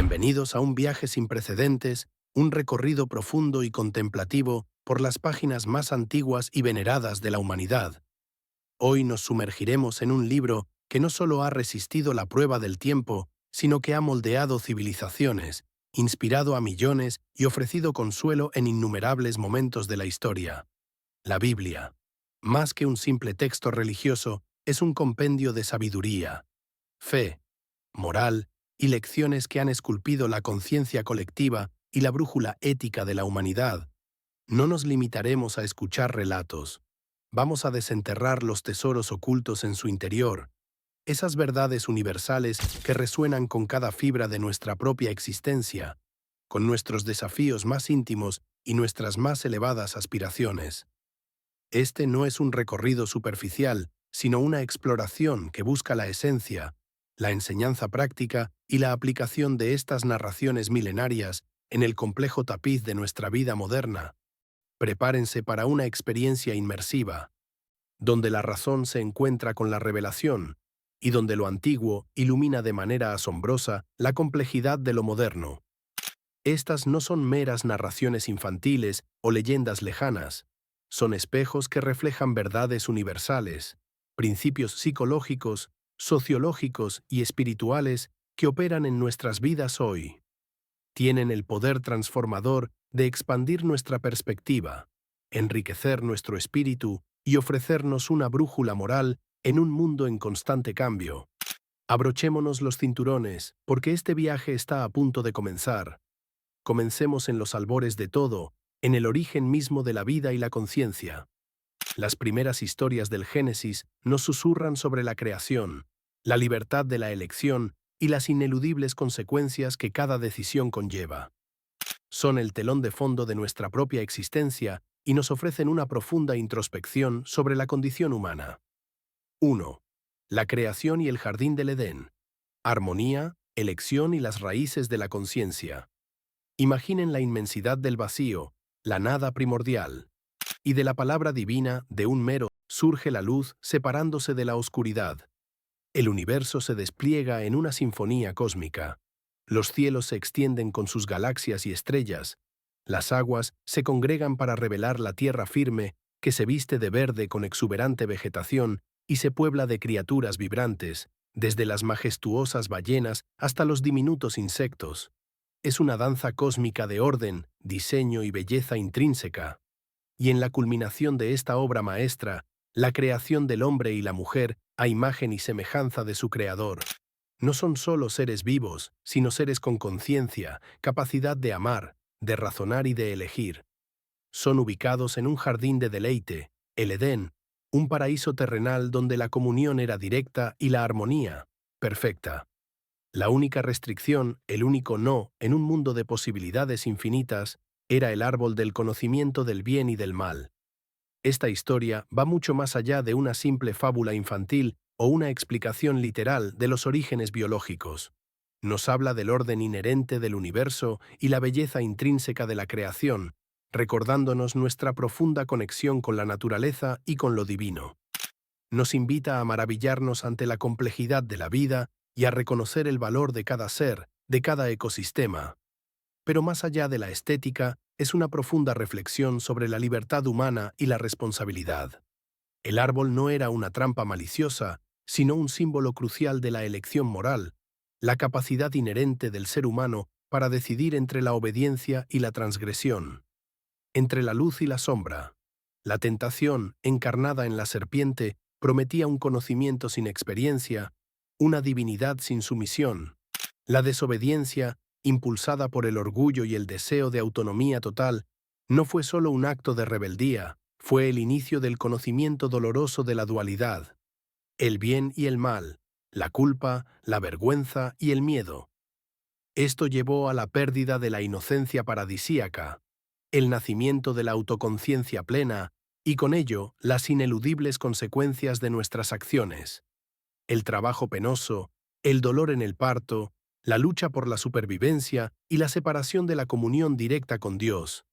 Bienvenidos a un viaje sin precedentes, un recorrido profundo y contemplativo por las páginas más antiguas y veneradas de la humanidad. Hoy nos sumergiremos en un libro que no solo ha resistido la prueba del tiempo, sino que ha moldeado civilizaciones, inspirado a millones y ofrecido consuelo en innumerables momentos de la historia. La Biblia, más que un simple texto religioso, es un compendio de sabiduría, fe, moral y lecciones que han esculpido la conciencia colectiva y la brújula ética de la humanidad. No nos limitaremos a escuchar relatos. Vamos a desenterrar los tesoros ocultos en su interior, esas verdades universales que resuenan con cada fibra de nuestra propia existencia, con nuestros desafíos más íntimos y nuestras más elevadas aspiraciones. Este no es un recorrido superficial, sino una exploración que busca la esencia, la enseñanza práctica y la aplicación de estas narraciones milenarias en el complejo tapiz de nuestra vida moderna. Prepárense para una experiencia inmersiva, donde la razón se encuentra con la revelación y donde lo antiguo ilumina de manera asombrosa la complejidad de lo moderno. Estas no son meras narraciones infantiles o leyendas lejanas, son espejos que reflejan verdades universales, principios psicológicos, sociológicos y espirituales que operan en nuestras vidas hoy. Tienen el poder transformador de expandir nuestra perspectiva, enriquecer nuestro espíritu y ofrecernos una brújula moral en un mundo en constante cambio. Abrochémonos los cinturones, porque este viaje está a punto de comenzar. Comencemos en los albores de todo, en el origen mismo de la vida y la conciencia. Las primeras historias del Génesis nos susurran sobre la creación, la libertad de la elección y las ineludibles consecuencias que cada decisión conlleva. Son el telón de fondo de nuestra propia existencia y nos ofrecen una profunda introspección sobre la condición humana. 1. La creación y el jardín del Edén. Armonía, elección y las raíces de la conciencia. Imaginen la inmensidad del vacío, la nada primordial. Y de la palabra divina, de un mero, surge la luz separándose de la oscuridad. El universo se despliega en una sinfonía cósmica. Los cielos se extienden con sus galaxias y estrellas. Las aguas se congregan para revelar la tierra firme que se viste de verde con exuberante vegetación y se puebla de criaturas vibrantes, desde las majestuosas ballenas hasta los diminutos insectos. Es una danza cósmica de orden, diseño y belleza intrínseca. Y en la culminación de esta obra maestra, la creación del hombre y la mujer a imagen y semejanza de su creador. No son solo seres vivos, sino seres con conciencia, capacidad de amar, de razonar y de elegir. Son ubicados en un jardín de deleite, el Edén, un paraíso terrenal donde la comunión era directa y la armonía, perfecta. La única restricción, el único no, en un mundo de posibilidades infinitas, era el árbol del conocimiento del bien y del mal. Esta historia va mucho más allá de una simple fábula infantil o una explicación literal de los orígenes biológicos. Nos habla del orden inherente del universo y la belleza intrínseca de la creación, recordándonos nuestra profunda conexión con la naturaleza y con lo divino. Nos invita a maravillarnos ante la complejidad de la vida y a reconocer el valor de cada ser, de cada ecosistema. Pero más allá de la estética, es una profunda reflexión sobre la libertad humana y la responsabilidad. El árbol no era una trampa maliciosa, sino un símbolo crucial de la elección moral, la capacidad inherente del ser humano para decidir entre la obediencia y la transgresión, entre la luz y la sombra. La tentación, encarnada en la serpiente, prometía un conocimiento sin experiencia, una divinidad sin sumisión. La desobediencia, impulsada por el orgullo y el deseo de autonomía total, no fue solo un acto de rebeldía, fue el inicio del conocimiento doloroso de la dualidad, el bien y el mal, la culpa, la vergüenza y el miedo. Esto llevó a la pérdida de la inocencia paradisíaca, el nacimiento de la autoconciencia plena y con ello las ineludibles consecuencias de nuestras acciones. El trabajo penoso, el dolor en el parto, la lucha por la supervivencia y la separación de la comunión directa con Dios.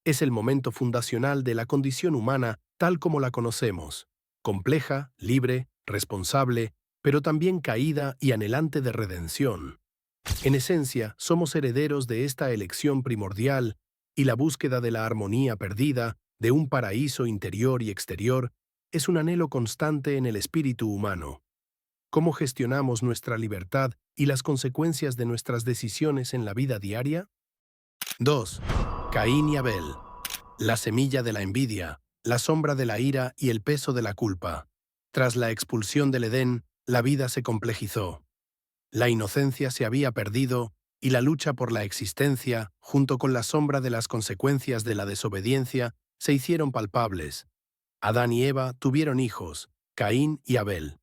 Es el momento fundacional de la condición humana tal como la conocemos, compleja, libre, responsable, pero también caída y anhelante de redención. En esencia, somos herederos de esta elección primordial y la búsqueda de la armonía perdida, de un paraíso interior y exterior, es un anhelo constante en el espíritu humano. ¿Cómo gestionamos nuestra libertad y las consecuencias de nuestras decisiones en la vida diaria? 2. Caín y Abel. La semilla de la envidia, la sombra de la ira y el peso de la culpa. Tras la expulsión del Edén, la vida se complejizó. La inocencia se había perdido y la lucha por la existencia, junto con la sombra de las consecuencias de la desobediencia, se hicieron palpables. Adán y Eva tuvieron hijos, Caín y Abel.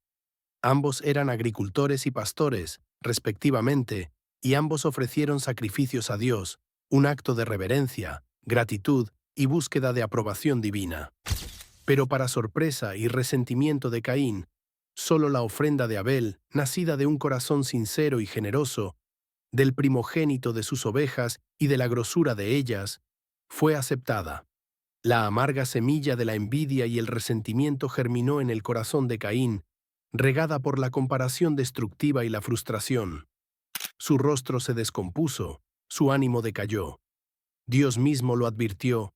Ambos eran agricultores y pastores, respectivamente, y ambos ofrecieron sacrificios a Dios, un acto de reverencia, gratitud y búsqueda de aprobación divina. Pero para sorpresa y resentimiento de Caín, solo la ofrenda de Abel, nacida de un corazón sincero y generoso, del primogénito de sus ovejas y de la grosura de ellas, fue aceptada. La amarga semilla de la envidia y el resentimiento germinó en el corazón de Caín, regada por la comparación destructiva y la frustración. Su rostro se descompuso, su ánimo decayó. Dios mismo lo advirtió: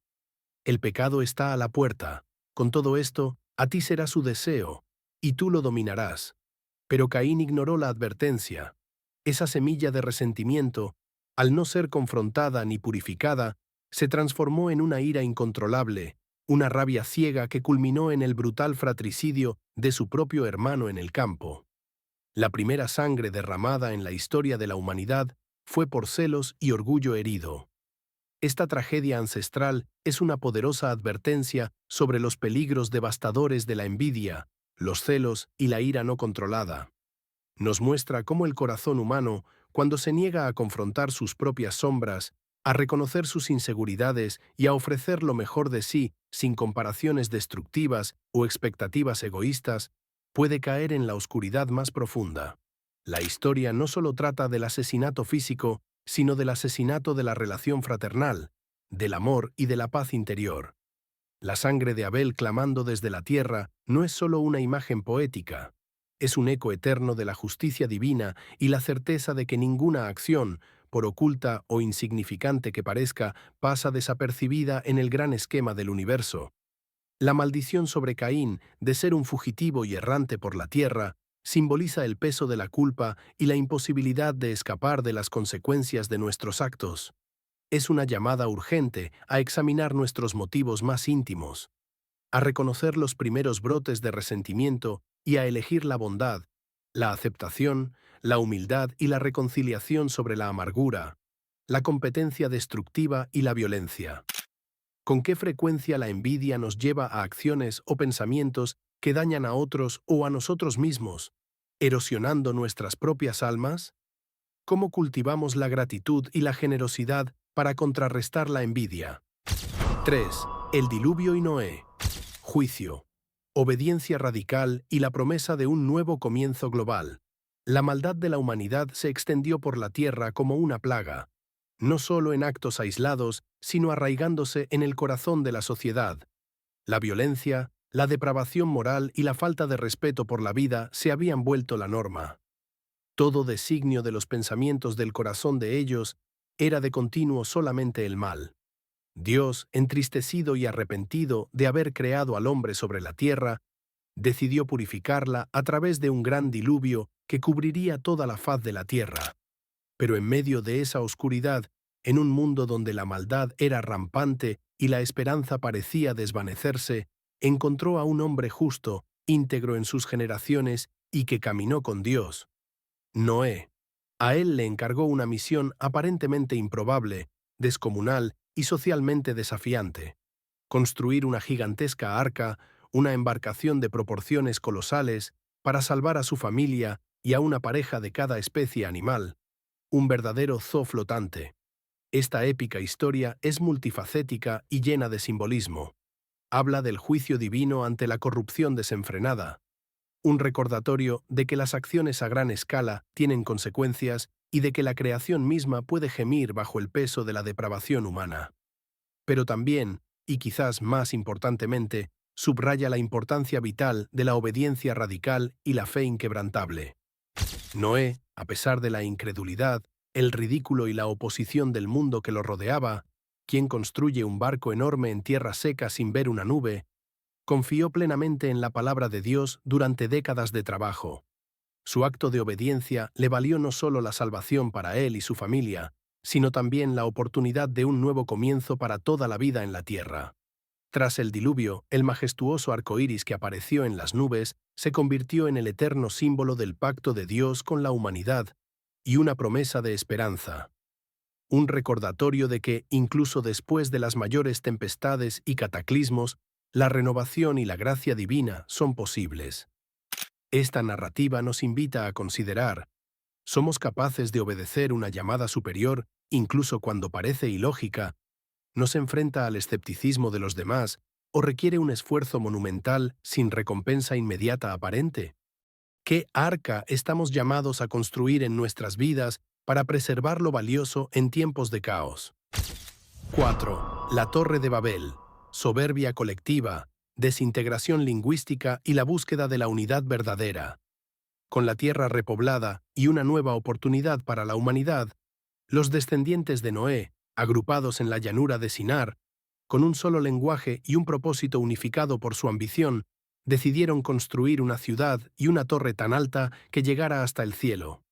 el pecado está a la puerta. Con todo esto, a ti será su deseo, y tú lo dominarás. Pero Caín ignoró la advertencia. Esa semilla de resentimiento, al no ser confrontada ni purificada, se transformó en una ira incontrolable, una rabia ciega que culminó en el brutal fratricidio de su propio hermano en el campo. La primera sangre derramada en la historia de la humanidad fue por celos y orgullo herido. Esta tragedia ancestral es una poderosa advertencia sobre los peligros devastadores de la envidia, los celos y la ira no controlada. Nos muestra cómo el corazón humano, cuando se niega a confrontar sus propias sombras, a reconocer sus inseguridades y a ofrecer lo mejor de sí sin comparaciones destructivas o expectativas egoístas, puede caer en la oscuridad más profunda. La historia no solo trata del asesinato físico, sino del asesinato de la relación fraternal, del amor y de la paz interior. La sangre de Abel clamando desde la tierra no es solo una imagen poética, es un eco eterno de la justicia divina y la certeza de que ninguna acción, por oculta o insignificante que parezca, pasa desapercibida en el gran esquema del universo. La maldición sobre Caín, de ser un fugitivo y errante por la tierra, simboliza el peso de la culpa y la imposibilidad de escapar de las consecuencias de nuestros actos. Es una llamada urgente a examinar nuestros motivos más íntimos, a reconocer los primeros brotes de resentimiento y a elegir la bondad, la aceptación, la humildad y la reconciliación sobre la amargura, la competencia destructiva y la violencia. ¿Con qué frecuencia la envidia nos lleva a acciones o pensamientos que dañan a otros o a nosotros mismos, erosionando nuestras propias almas? ¿Cómo cultivamos la gratitud y la generosidad para contrarrestar la envidia? 3. El diluvio y Noé. Juicio, obediencia radical y la promesa de un nuevo comienzo global. La maldad de la humanidad se extendió por la tierra como una plaga, no solo en actos aislados, sino arraigándose en el corazón de la sociedad. La violencia, la depravación moral y la falta de respeto por la vida se habían vuelto la norma. Todo designio de los pensamientos del corazón de ellos era de continuo solamente el mal. Dios, entristecido y arrepentido de haber creado al hombre sobre la tierra, decidió purificarla a través de un gran diluvio que cubriría toda la faz de la tierra. Pero en medio de esa oscuridad, en un mundo donde la maldad era rampante y la esperanza parecía desvanecerse, encontró a un hombre justo, íntegro en sus generaciones y que caminó con Dios. Noé. A él le encargó una misión aparentemente improbable, descomunal y socialmente desafiante: construir una gigantesca arca, una embarcación de proporciones colosales, para salvar a su familia y a una pareja de cada especie animal, un verdadero zoo flotante. Esta épica historia es multifacética y llena de simbolismo. Habla del juicio divino ante la corrupción desenfrenada, un recordatorio de que las acciones a gran escala tienen consecuencias y de que la creación misma puede gemir bajo el peso de la depravación humana. Pero también, y quizás más importantemente, subraya la importancia vital de la obediencia radical y la fe inquebrantable. Noé, a pesar de la incredulidad, el ridículo y la oposición del mundo que lo rodeaba, quien construye un barco enorme en tierra seca sin ver una nube, confió plenamente en la palabra de Dios durante décadas de trabajo. Su acto de obediencia le valió no solo la salvación para él y su familia, sino también la oportunidad de un nuevo comienzo para toda la vida en la tierra. Tras el diluvio, el majestuoso arco iris que apareció en las nubes se convirtió en el eterno símbolo del pacto de Dios con la humanidad y una promesa de esperanza. Un recordatorio de que, incluso después de las mayores tempestades y cataclismos, la renovación y la gracia divina son posibles. Esta narrativa nos invita a considerar: ¿somos capaces de obedecer una llamada superior, incluso cuando parece ilógica, nos enfrenta al escepticismo de los demás o requiere un esfuerzo monumental sin recompensa inmediata aparente? ¿Qué arca estamos llamados a construir en nuestras vidas para preservar lo valioso en tiempos de caos? 4. La Torre de Babel. Soberbia colectiva, desintegración lingüística y la búsqueda de la unidad verdadera. Con la tierra repoblada y una nueva oportunidad para la humanidad, los descendientes de Noé, agrupados en la llanura de Sinar, con un solo lenguaje y un propósito unificado por su ambición, decidieron construir una ciudad y una torre tan alta que llegara hasta el cielo.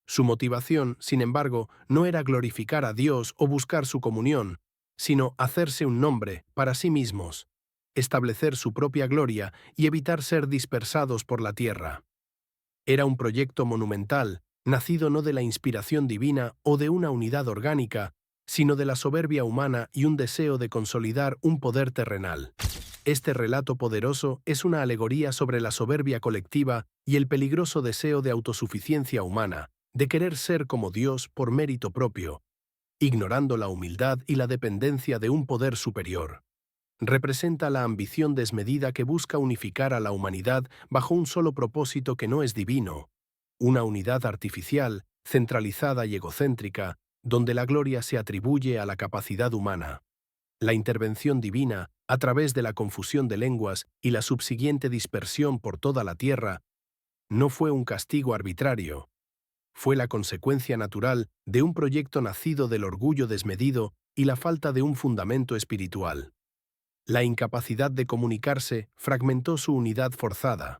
Su motivación, sin embargo, no era glorificar a Dios o buscar su comunión, sino hacerse un nombre para sí mismos, establecer su propia gloria y evitar ser dispersados por la tierra. Era un proyecto monumental, nacido no de la inspiración divina o de una unidad orgánica, sino de la soberbia humana y un deseo de consolidar un poder terrenal. Este relato poderoso es una alegoría sobre la soberbia colectiva y el peligroso deseo de autosuficiencia humana, de querer ser como Dios por mérito propio, ignorando la humildad y la dependencia de un poder superior. Representa la ambición desmedida que busca unificar a la humanidad bajo un solo propósito que no es divino, una unidad artificial, centralizada y egocéntrica, donde la gloria se atribuye a la capacidad humana. La intervención divina, a través de la confusión de lenguas y la subsiguiente dispersión por toda la tierra, no fue un castigo arbitrario, fue la consecuencia natural de un proyecto nacido del orgullo desmedido y la falta de un fundamento espiritual. La incapacidad de comunicarse fragmentó su unidad forzada.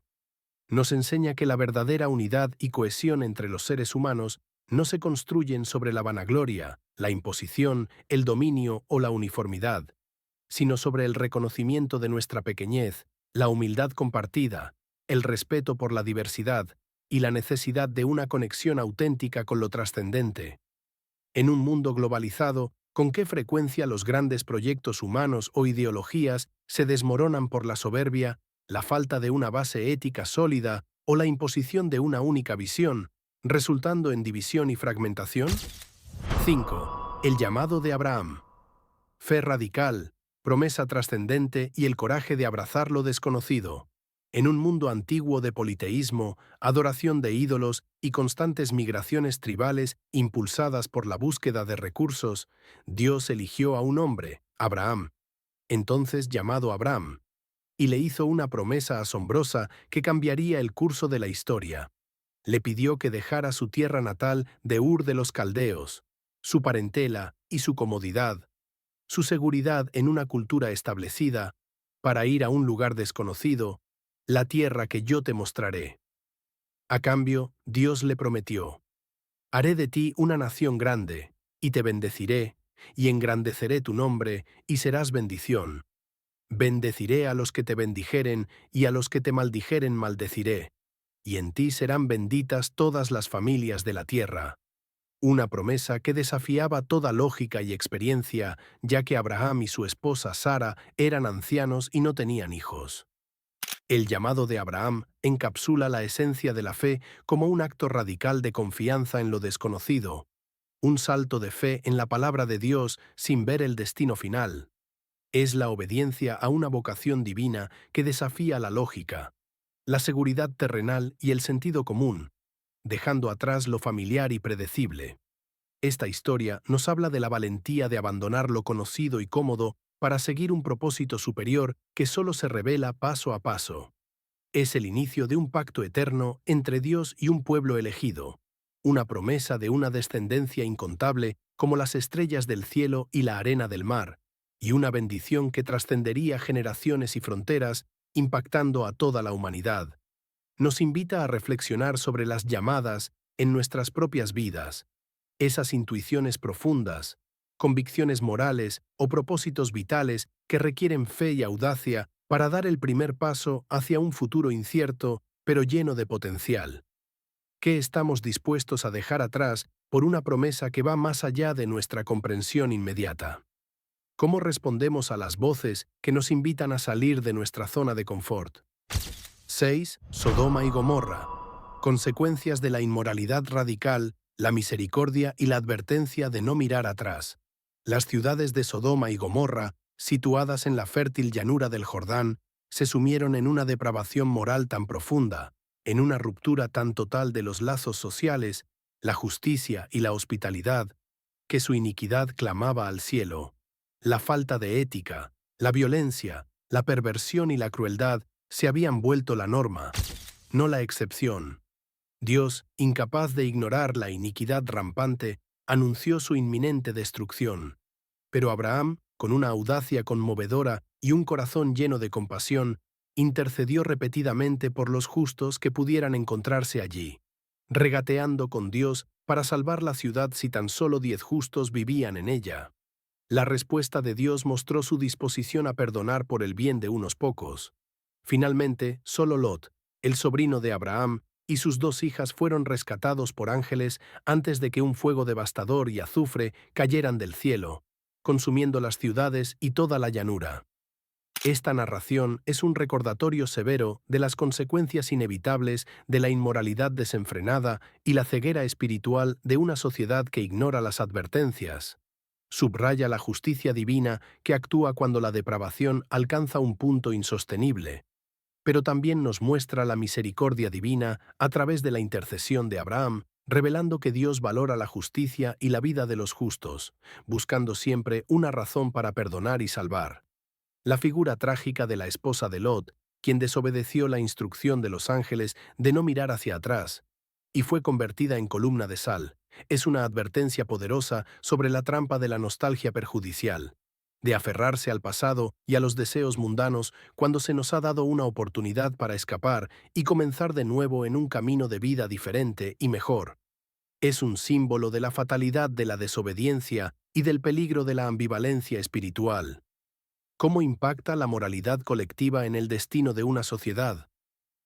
Nos enseña que la verdadera unidad y cohesión entre los seres humanos no se construyen sobre la vanagloria, la imposición, el dominio o la uniformidad, sino sobre el reconocimiento de nuestra pequeñez, la humildad compartida, el respeto por la diversidad y la necesidad de una conexión auténtica con lo trascendente. En un mundo globalizado, ¿con qué frecuencia los grandes proyectos humanos o ideologías se desmoronan por la soberbia, la falta de una base ética sólida o la imposición de una única visión, resultando en división y fragmentación? 5. El llamado de Abraham. Fe radical, promesa trascendente y el coraje de abrazar lo desconocido. En un mundo antiguo de politeísmo, adoración de ídolos y constantes migraciones tribales impulsadas por la búsqueda de recursos, Dios eligió a un hombre, Abraham, entonces llamado Abram, y le hizo una promesa asombrosa que cambiaría el curso de la historia. Le pidió que dejara su tierra natal de Ur de los Caldeos, su parentela y su comodidad, su seguridad en una cultura establecida, para ir a un lugar desconocido, la tierra que yo te mostraré. A cambio, Dios le prometió: haré de ti una nación grande, y te bendeciré, y engrandeceré tu nombre, y serás bendición. Bendeciré a los que te bendijeren, y a los que te maldijeren maldeciré, y en ti serán benditas todas las familias de la tierra. Una promesa que desafiaba toda lógica y experiencia, ya que Abraham y su esposa Sara eran ancianos y no tenían hijos. El llamado de Abraham encapsula la esencia de la fe como un acto radical de confianza en lo desconocido, un salto de fe en la palabra de Dios sin ver el destino final. Es la obediencia a una vocación divina que desafía la lógica, la seguridad terrenal y el sentido común, dejando atrás lo familiar y predecible. Esta historia nos habla de la valentía de abandonar lo conocido y cómodo para seguir un propósito superior que solo se revela paso a paso. Es el inicio de un pacto eterno entre Dios y un pueblo elegido, una promesa de una descendencia incontable como las estrellas del cielo y la arena del mar, y una bendición que trascendería generaciones y fronteras, impactando a toda la humanidad. Nos invita a reflexionar sobre las llamadas en nuestras propias vidas, esas intuiciones profundas, convicciones morales o propósitos vitales que requieren fe y audacia para dar el primer paso hacia un futuro incierto, pero lleno de potencial. ¿Qué estamos dispuestos a dejar atrás por una promesa que va más allá de nuestra comprensión inmediata? ¿Cómo respondemos a las voces que nos invitan a salir de nuestra zona de confort? 6. Sodoma y Gomorra. Consecuencias de la inmoralidad radical, la misericordia y la advertencia de no mirar atrás. Las ciudades de Sodoma y Gomorra, situadas en la fértil llanura del Jordán, se sumieron en una depravación moral tan profunda, en una ruptura tan total de los lazos sociales, la justicia y la hospitalidad, que su iniquidad clamaba al cielo. La falta de ética, la violencia, la perversión y la crueldad se habían vuelto la norma, no la excepción. Dios, incapaz de ignorar la iniquidad rampante, anunció su inminente destrucción. Pero Abraham, con una audacia conmovedora y un corazón lleno de compasión, intercedió repetidamente por los justos que pudieran encontrarse allí, regateando con Dios para salvar la ciudad si tan solo 10 justos vivían en ella. La respuesta de Dios mostró su disposición a perdonar por el bien de unos pocos. Finalmente, solo Lot, el sobrino de Abraham, y sus 2 hijas fueron rescatados por ángeles antes de que un fuego devastador y azufre cayeran del cielo, consumiendo las ciudades y toda la llanura. Esta narración es un recordatorio severo de las consecuencias inevitables de la inmoralidad desenfrenada y la ceguera espiritual de una sociedad que ignora las advertencias. Subraya la justicia divina que actúa cuando la depravación alcanza un punto insostenible, pero también nos muestra la misericordia divina a través de la intercesión de Abraham, revelando que Dios valora la justicia y la vida de los justos, buscando siempre una razón para perdonar y salvar. La figura trágica de la esposa de Lot, quien desobedeció la instrucción de los ángeles de no mirar hacia atrás, y fue convertida en columna de sal, es una advertencia poderosa sobre la trampa de la nostalgia perjudicial, de aferrarse al pasado y a los deseos mundanos cuando se nos ha dado una oportunidad para escapar y comenzar de nuevo en un camino de vida diferente y mejor. Es un símbolo de la fatalidad de la desobediencia y del peligro de la ambivalencia espiritual. ¿Cómo impacta la moralidad colectiva en el destino de una sociedad?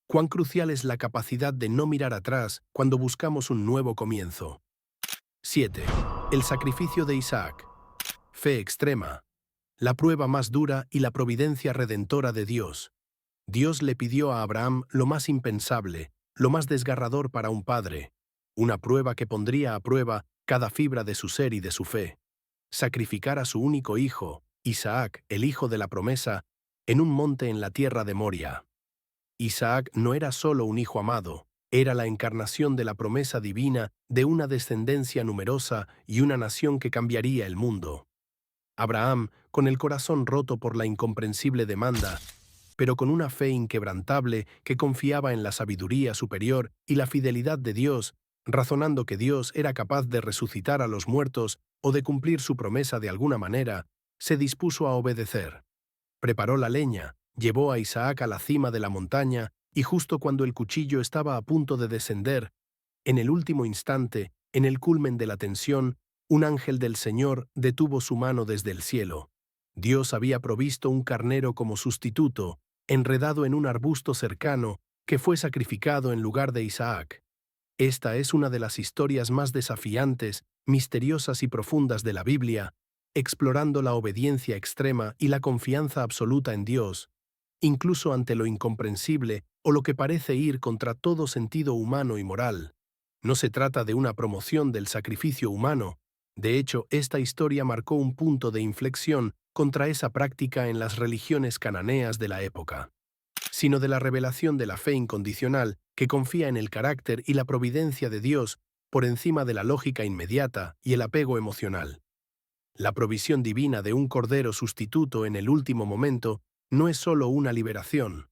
¿Cuán crucial es la capacidad de no mirar atrás cuando buscamos un nuevo comienzo? 7. El sacrificio de Isaac. Fe extrema. La prueba más dura y la providencia redentora de Dios. Dios le pidió a Abraham lo más impensable, lo más desgarrador para un padre, una prueba que pondría a prueba cada fibra de su ser y de su fe. Sacrificar a su único hijo, Isaac, el hijo de la promesa, en un monte en la tierra de Moria. Isaac no era solo un hijo amado, era la encarnación de la promesa divina de una descendencia numerosa y una nación que cambiaría el mundo. Abraham, con el corazón roto por la incomprensible demanda, pero con una fe inquebrantable que confiaba en la sabiduría superior y la fidelidad de Dios, razonando que Dios era capaz de resucitar a los muertos o de cumplir su promesa de alguna manera, se dispuso a obedecer. Preparó la leña, llevó a Isaac a la cima de la montaña y justo cuando el cuchillo estaba a punto de descender, en el último instante, en el culmen de la tensión, un ángel del Señor detuvo su mano desde el cielo. Dios había provisto un carnero como sustituto, enredado en un arbusto cercano, que fue sacrificado en lugar de Isaac. Esta es una de las historias más desafiantes, misteriosas y profundas de la Biblia, explorando la obediencia extrema y la confianza absoluta en Dios, incluso ante lo incomprensible o lo que parece ir contra todo sentido humano y moral. No se trata de una promoción del sacrificio humano. De hecho, esta historia marcó un punto de inflexión contra esa práctica en las religiones cananeas de la época, sino de la revelación de la fe incondicional que confía en el carácter y la providencia de Dios por encima de la lógica inmediata y el apego emocional. La provisión divina de un cordero sustituto en el último momento no es solo una liberación,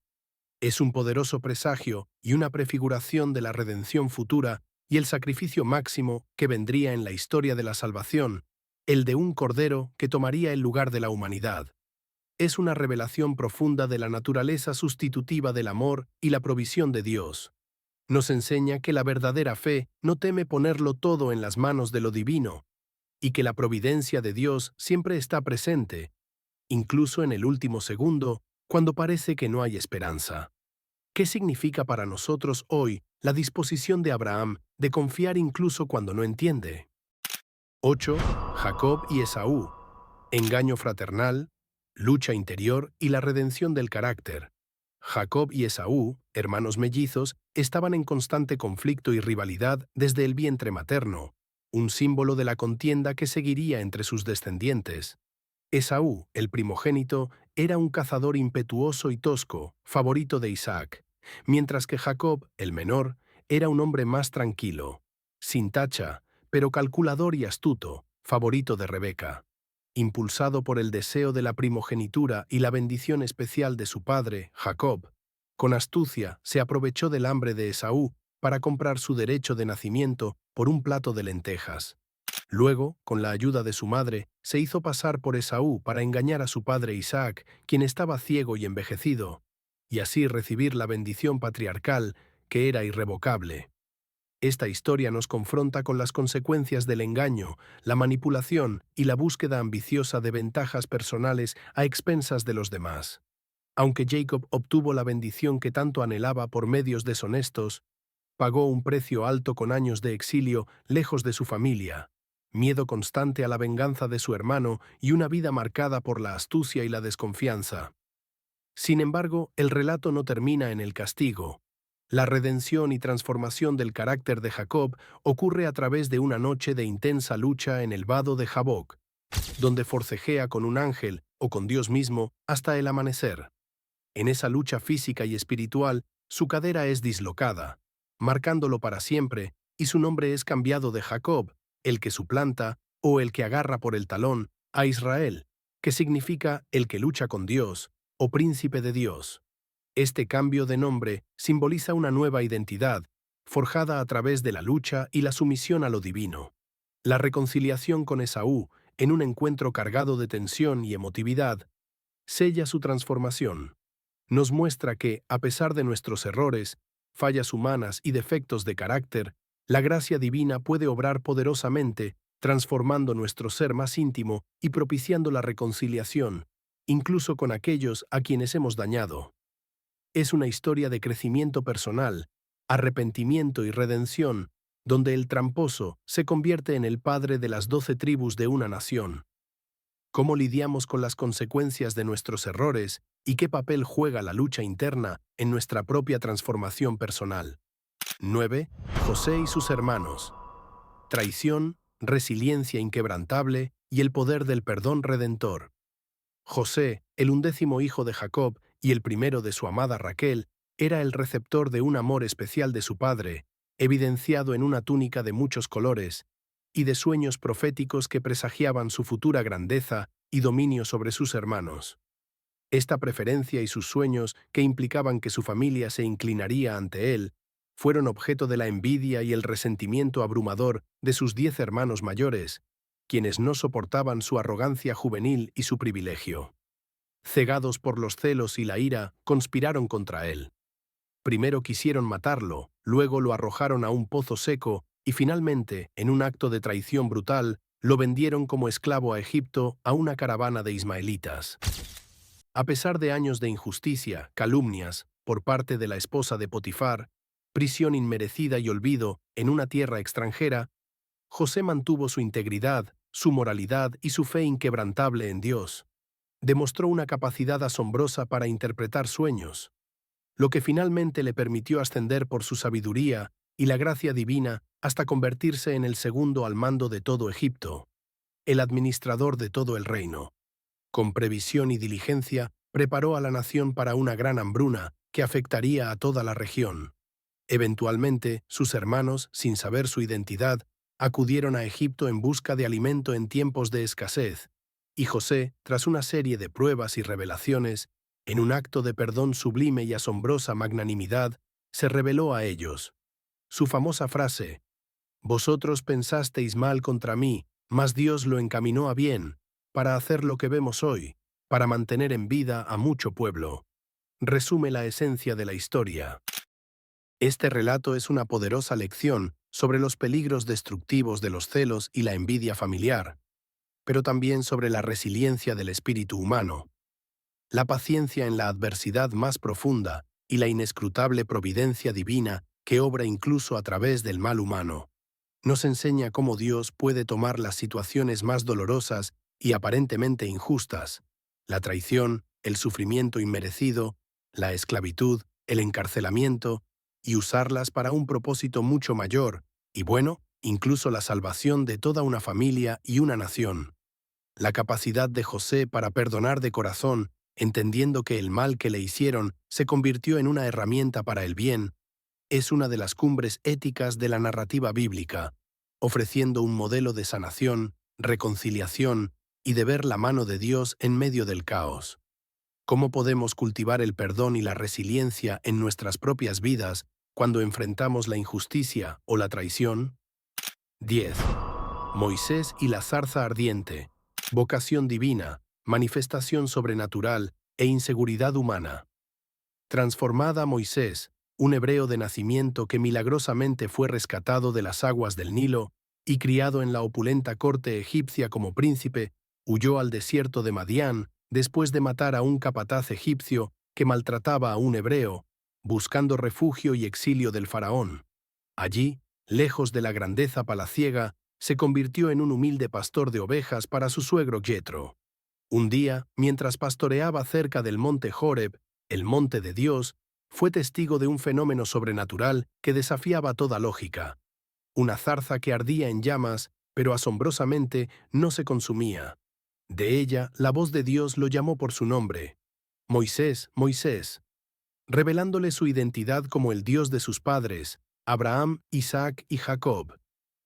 es un poderoso presagio y una prefiguración de la redención futura y el sacrificio máximo que vendría en la historia de la salvación, el de un cordero que tomaría el lugar de la humanidad. Es una revelación profunda de la naturaleza sustitutiva del amor y la provisión de Dios. Nos enseña que la verdadera fe no teme ponerlo todo en las manos de lo divino, y que la providencia de Dios siempre está presente, incluso en el último segundo, cuando parece que no hay esperanza. ¿Qué significa para nosotros hoy la disposición de Abraham de confiar incluso cuando no entiende? 8. Jacob y Esaú. Engaño fraternal, lucha interior y la redención del carácter. Jacob y Esaú, hermanos mellizos, estaban en constante conflicto y rivalidad desde el vientre materno, un símbolo de la contienda que seguiría entre sus descendientes. Esaú, el primogénito, era un cazador impetuoso y tosco, favorito de Isaac, mientras que Jacob, el menor, era un hombre más tranquilo, sin tacha, pero calculador y astuto, favorito de Rebeca. Impulsado por el deseo de la primogenitura y la bendición especial de su padre, Jacob, con astucia se aprovechó del hambre de Esaú para comprar su derecho de nacimiento por un plato de lentejas. Luego, con la ayuda de su madre, se hizo pasar por Esaú para engañar a su padre Isaac, quien estaba ciego y envejecido, y así recibir la bendición patriarcal, que era irrevocable. Esta historia nos confronta con las consecuencias del engaño, la manipulación y la búsqueda ambiciosa de ventajas personales a expensas de los demás. Aunque Jacob obtuvo la bendición que tanto anhelaba por medios deshonestos, pagó un precio alto con años de exilio lejos de su familia, miedo constante a la venganza de su hermano y una vida marcada por la astucia y la desconfianza. Sin embargo, el relato no termina en el castigo. La redención y transformación del carácter de Jacob ocurre a través de una noche de intensa lucha en el vado de Jaboc, donde forcejea con un ángel o con Dios mismo hasta el amanecer. En esa lucha física y espiritual, su cadera es dislocada, marcándolo para siempre, y su nombre es cambiado de Jacob, el que suplanta, o el que agarra por el talón, a Israel, que significa el que lucha con Dios, o príncipe de Dios. Este cambio de nombre simboliza una nueva identidad, forjada a través de la lucha y la sumisión a lo divino. La reconciliación con Esaú, en un encuentro cargado de tensión y emotividad, sella su transformación. Nos muestra que, a pesar de nuestros errores, fallas humanas y defectos de carácter, la gracia divina puede obrar poderosamente, transformando nuestro ser más íntimo y propiciando la reconciliación, incluso con aquellos a quienes hemos dañado. Es una historia de crecimiento personal, arrepentimiento y redención, donde el tramposo se convierte en el padre de las 12 tribus de una nación. ¿Cómo lidiamos con las consecuencias de nuestros errores y qué papel juega la lucha interna en nuestra propia transformación personal? 9. José y sus hermanos. Traición, resiliencia inquebrantable y el poder del perdón redentor. José, el 11º hijo de Jacob y el primero de su amada Raquel, era el receptor de un amor especial de su padre, evidenciado en una túnica de muchos colores, y de sueños proféticos que presagiaban su futura grandeza y dominio sobre sus hermanos. Esta preferencia y sus sueños, que implicaban que su familia se inclinaría ante él, fueron objeto de la envidia y el resentimiento abrumador de sus 10 hermanos mayores, quienes no soportaban su arrogancia juvenil y su privilegio. Cegados por los celos y la ira, conspiraron contra él. Primero quisieron matarlo, luego lo arrojaron a un pozo seco y finalmente, en un acto de traición brutal, lo vendieron como esclavo a Egipto a una caravana de ismaelitas. A pesar de años de injusticia, calumnias, por parte de la esposa de Potifar, prisión inmerecida y olvido en una tierra extranjera, José mantuvo su integridad, su moralidad y su fe inquebrantable en Dios. Demostró una capacidad asombrosa para interpretar sueños, lo que finalmente le permitió ascender por su sabiduría y la gracia divina hasta convertirse en el segundo al mando de todo Egipto, el administrador de todo el reino. Con previsión y diligencia, preparó a la nación para una gran hambruna que afectaría a toda la región. Eventualmente, sus hermanos, sin saber su identidad, acudieron a Egipto en busca de alimento en tiempos de escasez, y José, tras una serie de pruebas y revelaciones, en un acto de perdón sublime y asombrosa magnanimidad, se reveló a ellos. Su famosa frase, Vosotros pensasteis mal contra mí, mas Dios lo encaminó a bien, para hacer lo que vemos hoy, para mantener en vida a mucho pueblo. Resume la esencia de la historia. Este relato es una poderosa lección sobre los peligros destructivos de los celos y la envidia familiar, pero también sobre la resiliencia del espíritu humano, la paciencia en la adversidad más profunda y la inescrutable providencia divina que obra incluso a través del mal humano. Nos enseña cómo Dios puede tomar las situaciones más dolorosas y aparentemente injustas, la traición, el sufrimiento inmerecido, la esclavitud, el encarcelamiento, y usarlas para un propósito mucho mayor, y bueno, incluso la salvación de toda una familia y una nación. La capacidad de José para perdonar de corazón, entendiendo que el mal que le hicieron se convirtió en una herramienta para el bien, es una de las cumbres éticas de la narrativa bíblica, ofreciendo un modelo de sanación, reconciliación y de ver la mano de Dios en medio del caos. ¿Cómo podemos cultivar el perdón y la resiliencia en nuestras propias vidas cuando enfrentamos la injusticia o la traición? 10. Moisés y la zarza ardiente. Vocación divina, manifestación sobrenatural e inseguridad humana. Transformada Moisés, un hebreo de nacimiento que milagrosamente fue rescatado de las aguas del Nilo y criado en la opulenta corte egipcia como príncipe, huyó al desierto de Madián después de matar a un capataz egipcio que maltrataba a un hebreo, buscando refugio y exilio del faraón. Allí, lejos de la grandeza palaciega, se convirtió en un humilde pastor de ovejas para su suegro Jetro. Un día, mientras pastoreaba cerca del monte Horeb, el monte de Dios, fue testigo de un fenómeno sobrenatural que desafiaba toda lógica. Una zarza que ardía en llamas, pero asombrosamente no se consumía. De ella, la voz de Dios lo llamó por su nombre. Moisés, Moisés, revelándole su identidad como el Dios de sus padres, Abraham, Isaac y Jacob,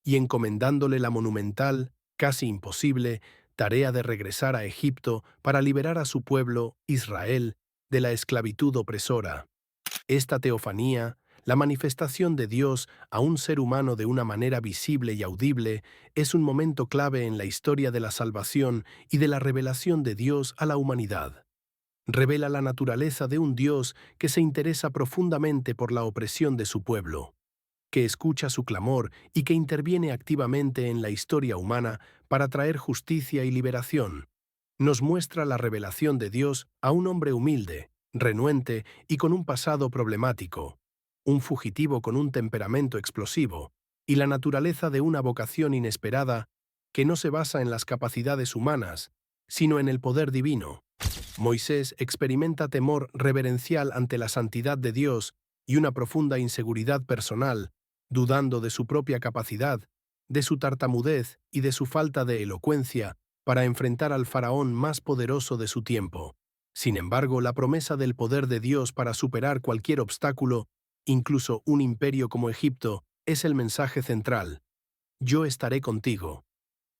y encomendándole la monumental, casi imposible, tarea de regresar a Egipto para liberar a su pueblo, Israel, de la esclavitud opresora. Esta teofanía, la manifestación de Dios a un ser humano de una manera visible y audible, es un momento clave en la historia de la salvación y de la revelación de Dios a la humanidad. Revela la naturaleza de un Dios que se interesa profundamente por la opresión de su pueblo, que escucha su clamor y que interviene activamente en la historia humana para traer justicia y liberación. Nos muestra la revelación de Dios a un hombre humilde, renuente y con un pasado problemático, un fugitivo con un temperamento explosivo, y la naturaleza de una vocación inesperada que no se basa en las capacidades humanas, sino en el poder divino. Moisés experimenta temor reverencial ante la santidad de Dios y una profunda inseguridad personal, dudando de su propia capacidad, de su tartamudez y de su falta de elocuencia para enfrentar al faraón más poderoso de su tiempo. Sin embargo, la promesa del poder de Dios para superar cualquier obstáculo, incluso un imperio como Egipto, es el mensaje central. Yo estaré contigo.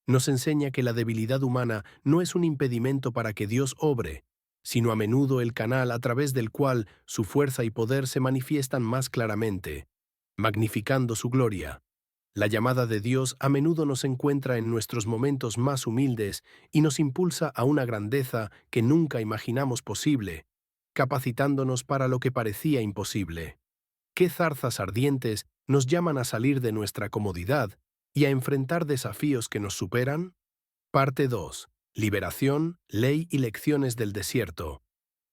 Nos enseña que la debilidad humana no es un impedimento para que Dios obre, sino a menudo el canal a través del cual su fuerza y poder se manifiestan más claramente, magnificando su gloria. La llamada de Dios a menudo nos encuentra en nuestros momentos más humildes y nos impulsa a una grandeza que nunca imaginamos posible, capacitándonos para lo que parecía imposible. ¿Qué zarzas ardientes nos llaman a salir de nuestra comodidad y a enfrentar desafíos que nos superan? Parte 2. Liberación, ley y lecciones del desierto.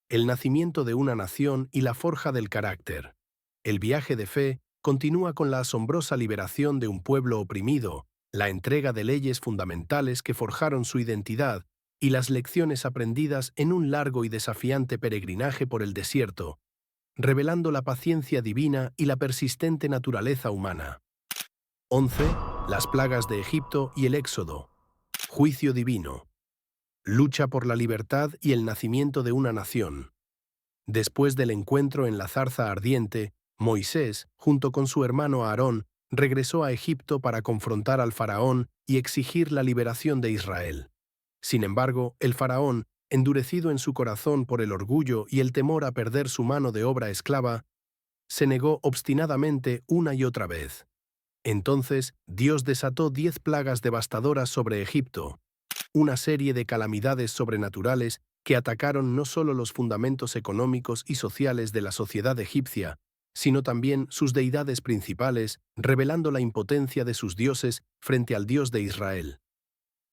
El nacimiento de una nación y la forja del carácter. El viaje de fe continúa con la asombrosa liberación de un pueblo oprimido, la entrega de leyes fundamentales que forjaron su identidad y las lecciones aprendidas en un largo y desafiante peregrinaje por el desierto, revelando la paciencia divina y la persistente naturaleza humana. 11. Las plagas de Egipto y el Éxodo. Juicio divino. Lucha por la libertad y el nacimiento de una nación. Después del encuentro en la zarza ardiente, Moisés, junto con su hermano Aarón, regresó a Egipto para confrontar al faraón y exigir la liberación de Israel. Sin embargo, el faraón, endurecido en su corazón por el orgullo y el temor a perder su mano de obra esclava, se negó obstinadamente una y otra vez. Entonces Dios desató 10 plagas devastadoras sobre Egipto, una serie de calamidades sobrenaturales que atacaron no solo los fundamentos económicos y sociales de la sociedad egipcia, sino también sus deidades principales, revelando la impotencia de sus dioses frente al Dios de Israel.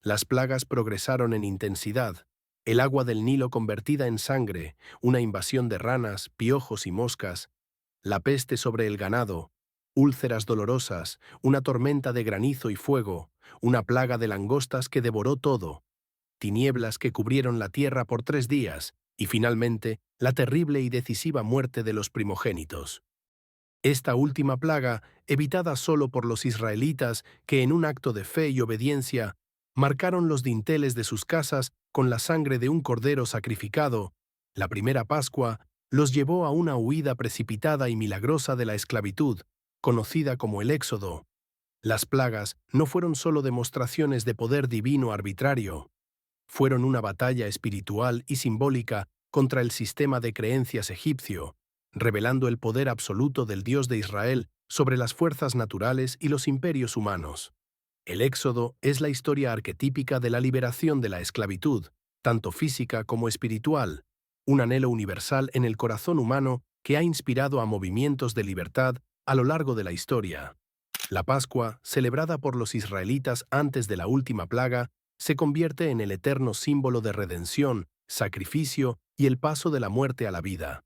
Las plagas progresaron en intensidad, el agua del Nilo convertida en sangre, una invasión de ranas, piojos y moscas, la peste sobre el ganado, úlceras dolorosas, una tormenta de granizo y fuego, una plaga de langostas que devoró todo, tinieblas que cubrieron la tierra por 3 días, y finalmente, la terrible y decisiva muerte de los primogénitos. Esta última plaga, evitada solo por los israelitas que en un acto de fe y obediencia marcaron los dinteles de sus casas con la sangre de un cordero sacrificado, la primera Pascua los llevó a una huida precipitada y milagrosa de la esclavitud, conocida como el Éxodo. Las plagas no fueron solo demostraciones de poder divino arbitrario, fueron una batalla espiritual y simbólica contra el sistema de creencias egipcio, revelando el poder absoluto del Dios de Israel sobre las fuerzas naturales y los imperios humanos. El Éxodo es la historia arquetípica de la liberación de la esclavitud, tanto física como espiritual, un anhelo universal en el corazón humano que ha inspirado a movimientos de libertad a lo largo de la historia. La Pascua, celebrada por los israelitas antes de la última plaga, se convierte en el eterno símbolo de redención, sacrificio y el paso de la muerte a la vida.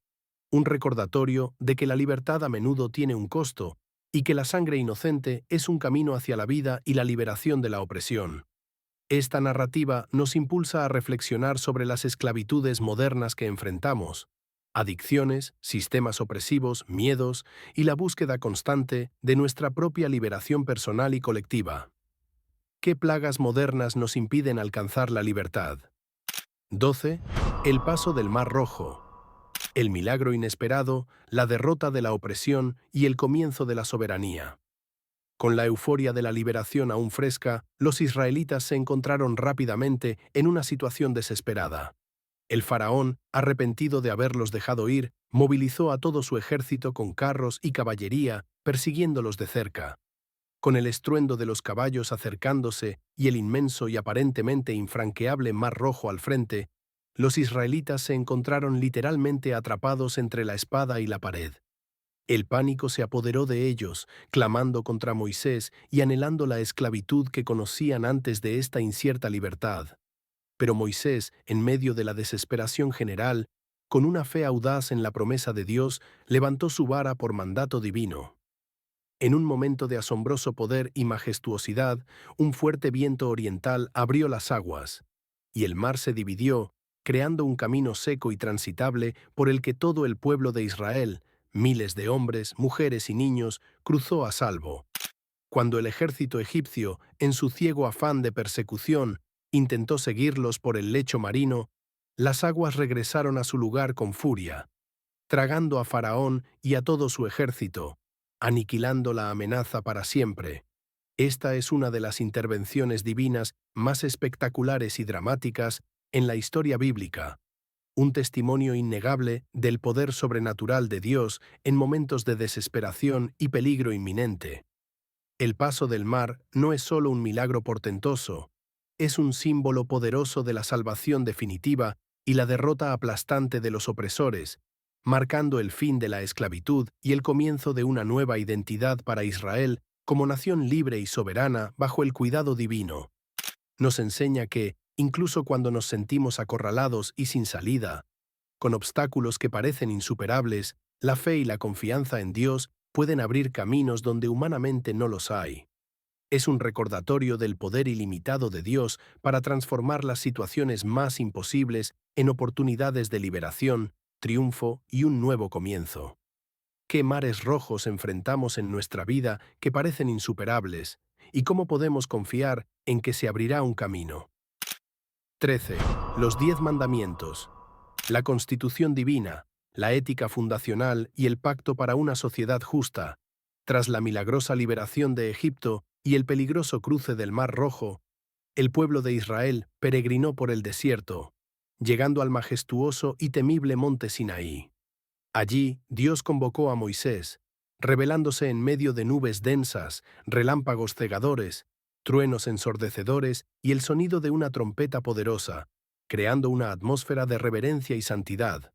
Un recordatorio de que la libertad a menudo tiene un costo y que la sangre inocente es un camino hacia la vida y la liberación de la opresión. Esta narrativa nos impulsa a reflexionar sobre las esclavitudes modernas que enfrentamos, adicciones, sistemas opresivos, miedos y la búsqueda constante de nuestra propia liberación personal y colectiva. ¿Qué plagas modernas nos impiden alcanzar la libertad? 12. El paso del Mar Rojo. El milagro inesperado, la derrota de la opresión y el comienzo de la soberanía. Con la euforia de la liberación aún fresca, los israelitas se encontraron rápidamente en una situación desesperada. El faraón, arrepentido de haberlos dejado ir, movilizó a todo su ejército con carros y caballería, persiguiéndolos de cerca. Con el estruendo de los caballos acercándose y el inmenso y aparentemente infranqueable Mar Rojo al frente, los israelitas se encontraron literalmente atrapados entre la espada y la pared. El pánico se apoderó de ellos, clamando contra Moisés y anhelando la esclavitud que conocían antes de esta incierta libertad. Pero Moisés, en medio de la desesperación general, con una fe audaz en la promesa de Dios, levantó su vara por mandato divino. En un momento de asombroso poder y majestuosidad, un fuerte viento oriental abrió las aguas, y el mar se dividió, creando un camino seco y transitable por el que todo el pueblo de Israel, miles de hombres, mujeres y niños, cruzó a salvo. Cuando el ejército egipcio, en su ciego afán de persecución, intentó seguirlos por el lecho marino, las aguas regresaron a su lugar con furia, tragando a Faraón y a todo su ejército, aniquilando la amenaza para siempre. Esta es una de las intervenciones divinas más espectaculares y dramáticas en la historia bíblica, un testimonio innegable del poder sobrenatural de Dios en momentos de desesperación y peligro inminente. El paso del mar no es solo un milagro portentoso, es un símbolo poderoso de la salvación definitiva y la derrota aplastante de los opresores, marcando el fin de la esclavitud y el comienzo de una nueva identidad para Israel como nación libre y soberana bajo el cuidado divino. Nos enseña que, incluso cuando nos sentimos acorralados y sin salida, con obstáculos que parecen insuperables, la fe y la confianza en Dios pueden abrir caminos donde humanamente no los hay. Es un recordatorio del poder ilimitado de Dios para transformar las situaciones más imposibles en oportunidades de liberación, triunfo y un nuevo comienzo. ¿Qué mares rojos enfrentamos en nuestra vida que parecen insuperables? ¿Y cómo podemos confiar en que se abrirá un camino? 13. Los 10 mandamientos. La Constitución divina, la ética fundacional y el pacto para una sociedad justa. Tras la milagrosa liberación de Egipto y el peligroso cruce del Mar Rojo, el pueblo de Israel peregrinó por el desierto, llegando al majestuoso y temible monte Sinaí. Allí, Dios convocó a Moisés, revelándose en medio de nubes densas, relámpagos cegadores, truenos ensordecedores y el sonido de una trompeta poderosa, creando una atmósfera de reverencia y santidad.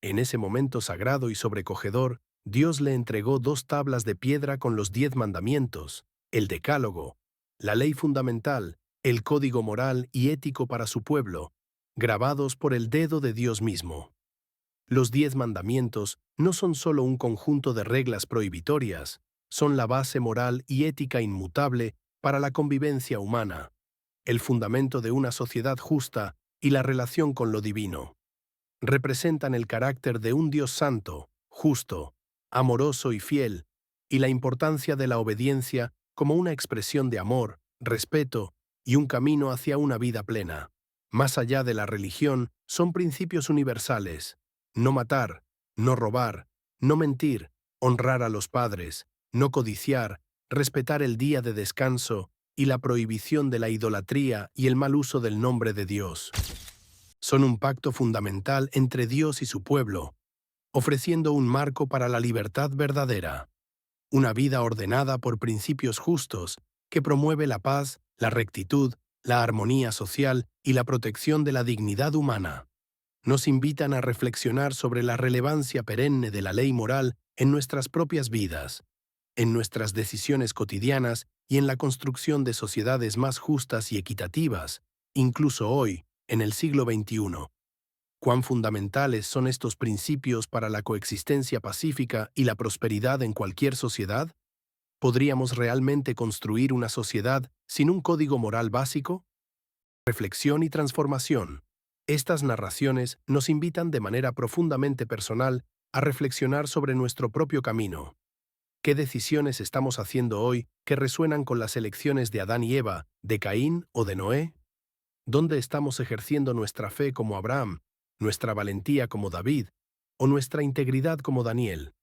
En ese momento sagrado y sobrecogedor, Dios le entregó 2 tablas de piedra con los 10 mandamientos, el decálogo, la ley fundamental, el código moral y ético para su pueblo, grabados por el dedo de Dios mismo. Los 10 mandamientos no son solo un conjunto de reglas prohibitorias, son la base moral y ética inmutable para la convivencia humana, el fundamento de una sociedad justa y la relación con lo divino. Representan el carácter de un Dios santo, justo, amoroso y fiel, y la importancia de la obediencia como una expresión de amor, respeto y un camino hacia una vida plena. Más allá de la religión, son principios universales: no matar, no robar, no mentir, honrar a los padres, no codiciar, respetar el día de descanso y la prohibición de la idolatría y el mal uso del nombre de Dios. Son un pacto fundamental entre Dios y su pueblo, ofreciendo un marco para la libertad verdadera, una vida ordenada por principios justos que promueve la paz, la rectitud, la armonía social y la protección de la dignidad humana. Nos invitan a reflexionar sobre la relevancia perenne de la ley moral en nuestras propias vidas, en nuestras decisiones cotidianas y en la construcción de sociedades más justas y equitativas, incluso hoy, en el siglo XXI. ¿Cuán fundamentales son estos principios para la coexistencia pacífica y la prosperidad en cualquier sociedad? ¿Podríamos realmente construir una sociedad sin un código moral básico? Reflexión y transformación. Estas narraciones nos invitan de manera profundamente personal a reflexionar sobre nuestro propio camino. ¿Qué decisiones estamos haciendo hoy que resuenan con las elecciones de Adán y Eva, de Caín o de Noé? ¿Dónde estamos ejerciendo nuestra fe como Abraham, nuestra valentía como David, o nuestra integridad como Daniel?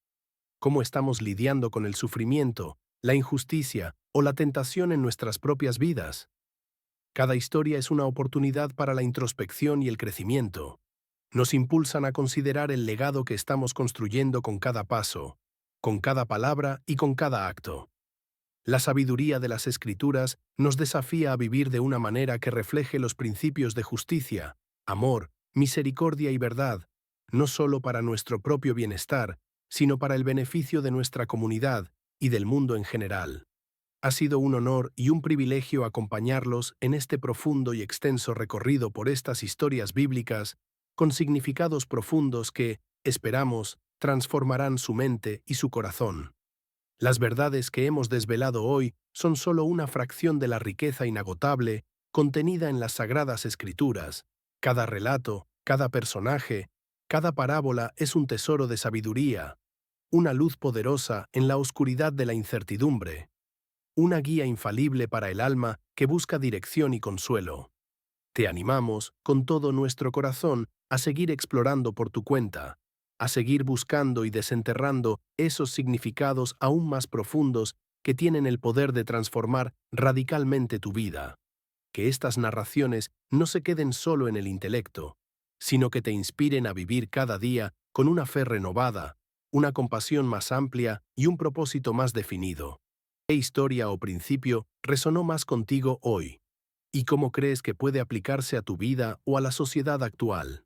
¿Cómo estamos lidiando con el sufrimiento, la injusticia o la tentación en nuestras propias vidas? Cada historia es una oportunidad para la introspección y el crecimiento. Nos impulsan a considerar el legado que estamos construyendo con cada paso, con cada palabra y con cada acto. La sabiduría de las Escrituras nos desafía a vivir de una manera que refleje los principios de justicia, amor, misericordia y verdad, no solo para nuestro propio bienestar, sino para el beneficio de nuestra comunidad y del mundo en general. Ha sido un honor y un privilegio acompañarlos en este profundo y extenso recorrido por estas historias bíblicas, con significados profundos que, esperamos, transformarán su mente y su corazón. Las verdades que hemos desvelado hoy son solo una fracción de la riqueza inagotable contenida en las Sagradas Escrituras. Cada relato, cada personaje, cada parábola es un tesoro de sabiduría, una luz poderosa en la oscuridad de la incertidumbre, una guía infalible para el alma que busca dirección y consuelo. Te animamos, con todo nuestro corazón, a seguir explorando por tu cuenta, a seguir buscando y desenterrando esos significados aún más profundos que tienen el poder de transformar radicalmente tu vida. Que estas narraciones no se queden solo en el intelecto, sino que te inspiren a vivir cada día con una fe renovada, una compasión más amplia y un propósito más definido. ¿Qué historia o principio resonó más contigo hoy? ¿Y cómo crees que puede aplicarse a tu vida o a la sociedad actual?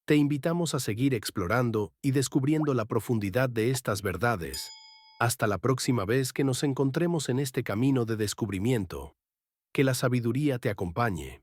Te invitamos a seguir explorando y descubriendo la profundidad de estas verdades. Hasta la próxima vez que nos encontremos en este camino de descubrimiento. Que la sabiduría te acompañe.